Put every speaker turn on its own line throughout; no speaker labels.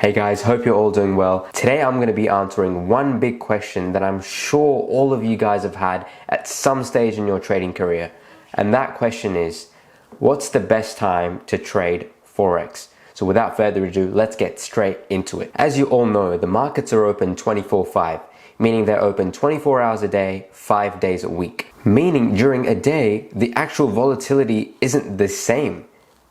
Hey guys, hope you're all doing well. Today I'm going to be answering one big question that I'm sure all of you guys have had at some stage in your trading career. And that question is, what's the best time to trade Forex? So without further ado, let's get straight into it. As you all know, the markets are open 24/5, meaning they're open 24 hours a day, 5 days a week. Meaning during a day, the actual volatility isn't the same.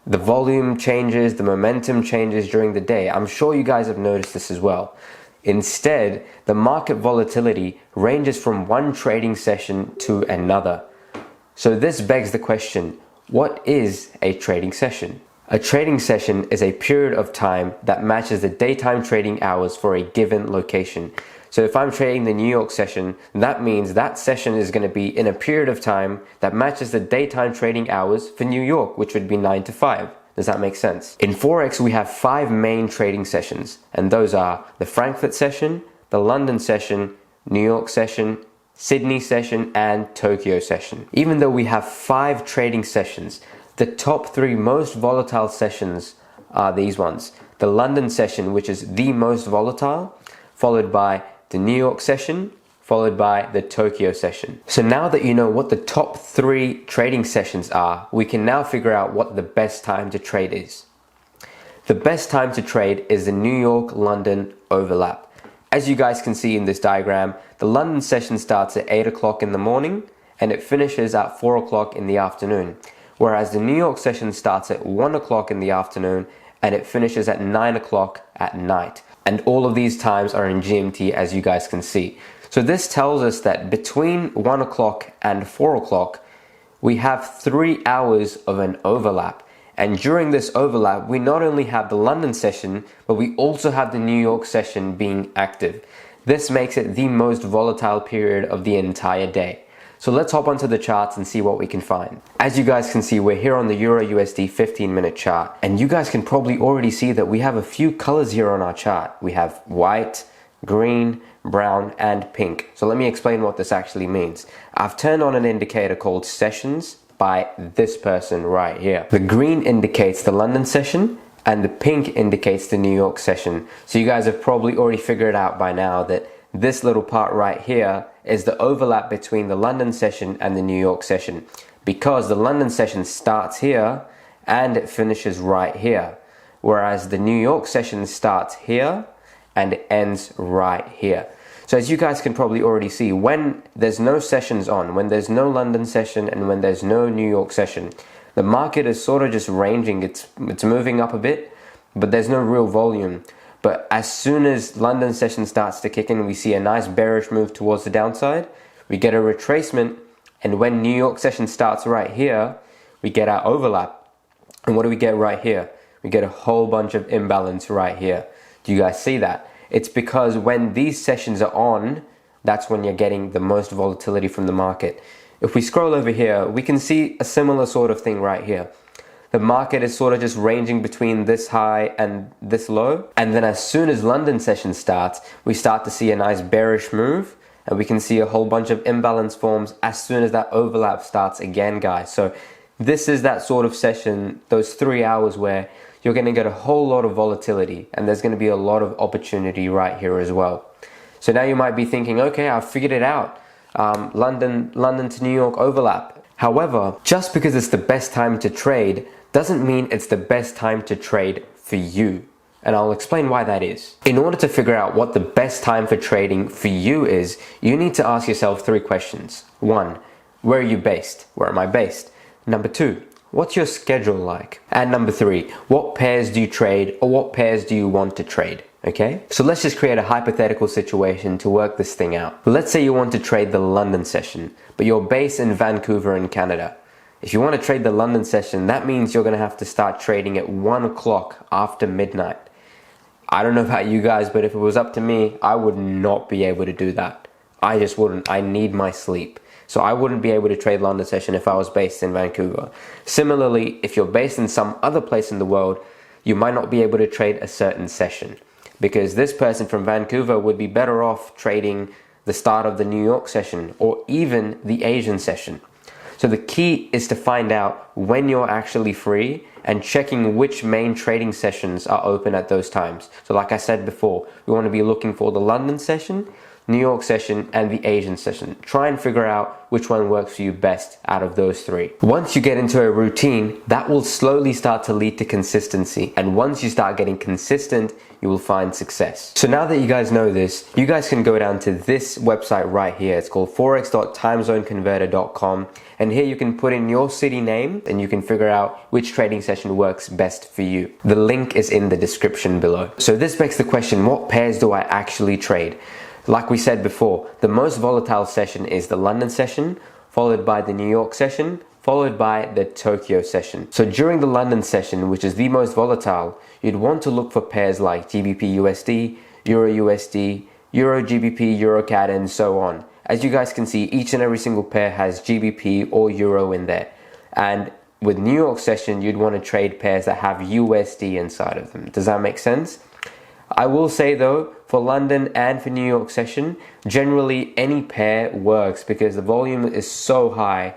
The volume changes, the momentum changes during the day. I'm sure you guys have noticed this as well. Instead, the market volatility ranges from one trading session to another. So this begs the question, what is a trading session? A trading session is a period of time that matches the daytime trading hours for a given location. So if I'm trading the New York session, that means that session is going to be in a period of time that matches the daytime trading hours for New York, which would be 9 to 5. Does that make sense? In Forex, we have 5 main trading sessions, and those are the Frankfurt session, the London session, New York session, Sydney session, and Tokyo session. Even though we have 5 trading sessions, the top 3 most volatile sessions are these ones. The London session, which is the most volatile, followed by the New York session, followed by the Tokyo session. So now that you know what the top 3 trading sessions are, we can now figure out what the best time to trade is. The best time to trade is the New York-London overlap. As you guys can see in this diagram, the London session starts at 8 o'clock in the morning and it finishes at 4 o'clock in the afternoon. Whereas the New York session starts at 1 o'clock in the afternoon and it finishes at 9 o'clock at night. And all of these times are in GMT, as you guys can see. So this tells us that between 1 o'clock and 4 o'clock, we have 3 hours of an overlap. And during this overlap, we not only have the London session, but we also have the New York session being active. This makes it the most volatile period of the entire day. So let's hop onto the charts and see what we can find. As you guys can see, we're here on the Euro USD 15-minute chart. And you guys can probably already see that we have a few colors here on our chart. We have white, green, brown, and pink. So let me explain what this actually means. I've turned on an indicator called Sessions by this person right here. The green indicates the London session and the pink indicates the New York session. So you guys have probably already figured out by now that this little part right here is the overlap between the London session and the New York session, because the London session starts here and it finishes right here, whereas the New York session starts here and it ends right here. So as you guys can probably already see, when there's no sessions on, when there's no London session and when there's no New York session, the market is sort of just ranging. It's moving up a bit, but there's no real volume. But as soon as London session starts to kick in, we see a nice bearish move towards the downside. We get a retracement, and when New York session starts right here, we get our overlap. And what do we get right here? We get a whole bunch of imbalance right here. Do you guys see that? It's because when these sessions are on, that's when you're getting the most volatility from the market. If we scroll over here, we can see a similar sort of thing right here. The market is sort of just ranging between this high and this low. And then as soon as London session starts, we start to see a nice bearish move. And we can see a whole bunch of imbalance forms as soon as that overlap starts again, guys. So this is that sort of session, those 3 hours where you're going to get a whole lot of volatility. And there's going to be a lot of opportunity right here as well. So now you might be thinking, okay, I've figured it out. London to New York overlap. However, just because it's the best time to trade doesn't mean it's the best time to trade for you. And I'll explain why that is. In order to figure out what the best time for trading for you is, you need to ask yourself 3 questions. 1, where are you based? Where am I based? Number 2, what's your schedule like? And number 3, what pairs do you trade, or what pairs do you want to trade? Okay, so let's just create a hypothetical situation to work this thing out. Let's say you want to trade the London session, but you're based in Vancouver in Canada. If you want to trade the London session, that means you're going to have to start trading at 1 o'clock after midnight. I don't know about you guys, but if it was up to me, I would not be able to do that. I just wouldn't. I need my sleep. So I wouldn't be able to trade London session if I was based in Vancouver. Similarly, if you're based in some other place in the world, you might not be able to trade a certain session, because this person from Vancouver would be better off trading the start of the New York session or even the Asian session. So the key is to find out when you're actually free and checking which main trading sessions are open at those times. So like I said before, we want to be looking for the London session, New York session, and the Asian session. Try and figure out which one works for you best out of those three. Once you get into a routine, that will slowly start to lead to consistency. And once you start getting consistent, you will find success. So now that you guys know this, you guys can go down to this website right here. It's called forex.timezoneconverter.com. And here you can put in your city name and you can figure out which trading session works best for you. The link is in the description below. So this begs the question, what pairs do I actually trade? Like we said before, the most volatile session is the London session, followed by the New York session, followed by the Tokyo session. So during the London session, which is the most volatile, you'd want to look for pairs like GBP USD, Euro USD, Euro GBP, Euro CAD, and so on. As you guys can see, each and every single pair has GBP or Euro in there. And with New York session, you'd want to trade pairs that have USD inside of them. Does that make sense? I will say though, for London and for New York session, generally any pair works because the volume is so high.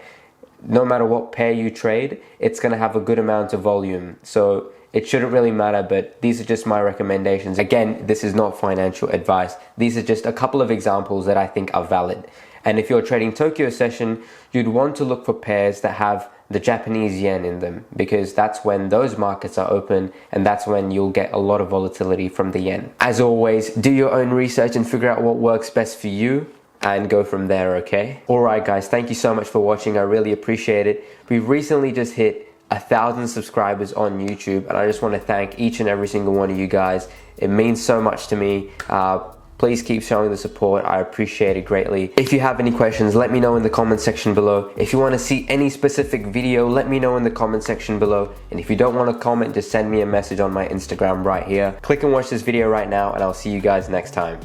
No matter what pair you trade, it's going to have a good amount of volume. So it shouldn't really matter, but these are just my recommendations. Again, this is not financial advice. These are just a couple of examples that I think are valid. And if you're trading Tokyo session, you'd want to look for pairs that have the Japanese yen in them, because that's when those markets are open and that's when you'll get a lot of volatility from the yen. As always, do your own research and figure out what works best for you and go from there, okay? Alright guys, thank you so much for watching. I really appreciate it. We've recently just hit 1,000 subscribers on YouTube and I just want to thank each and every single one of you guys. It means so much to me. Please keep showing the support. I appreciate it greatly. If you have any questions, let me know in the comment section below. If you want to see any specific video, let me know in the comment section below. And if you don't want to comment, just send me a message on my Instagram right here. Click and watch this video right now and I'll see you guys next time.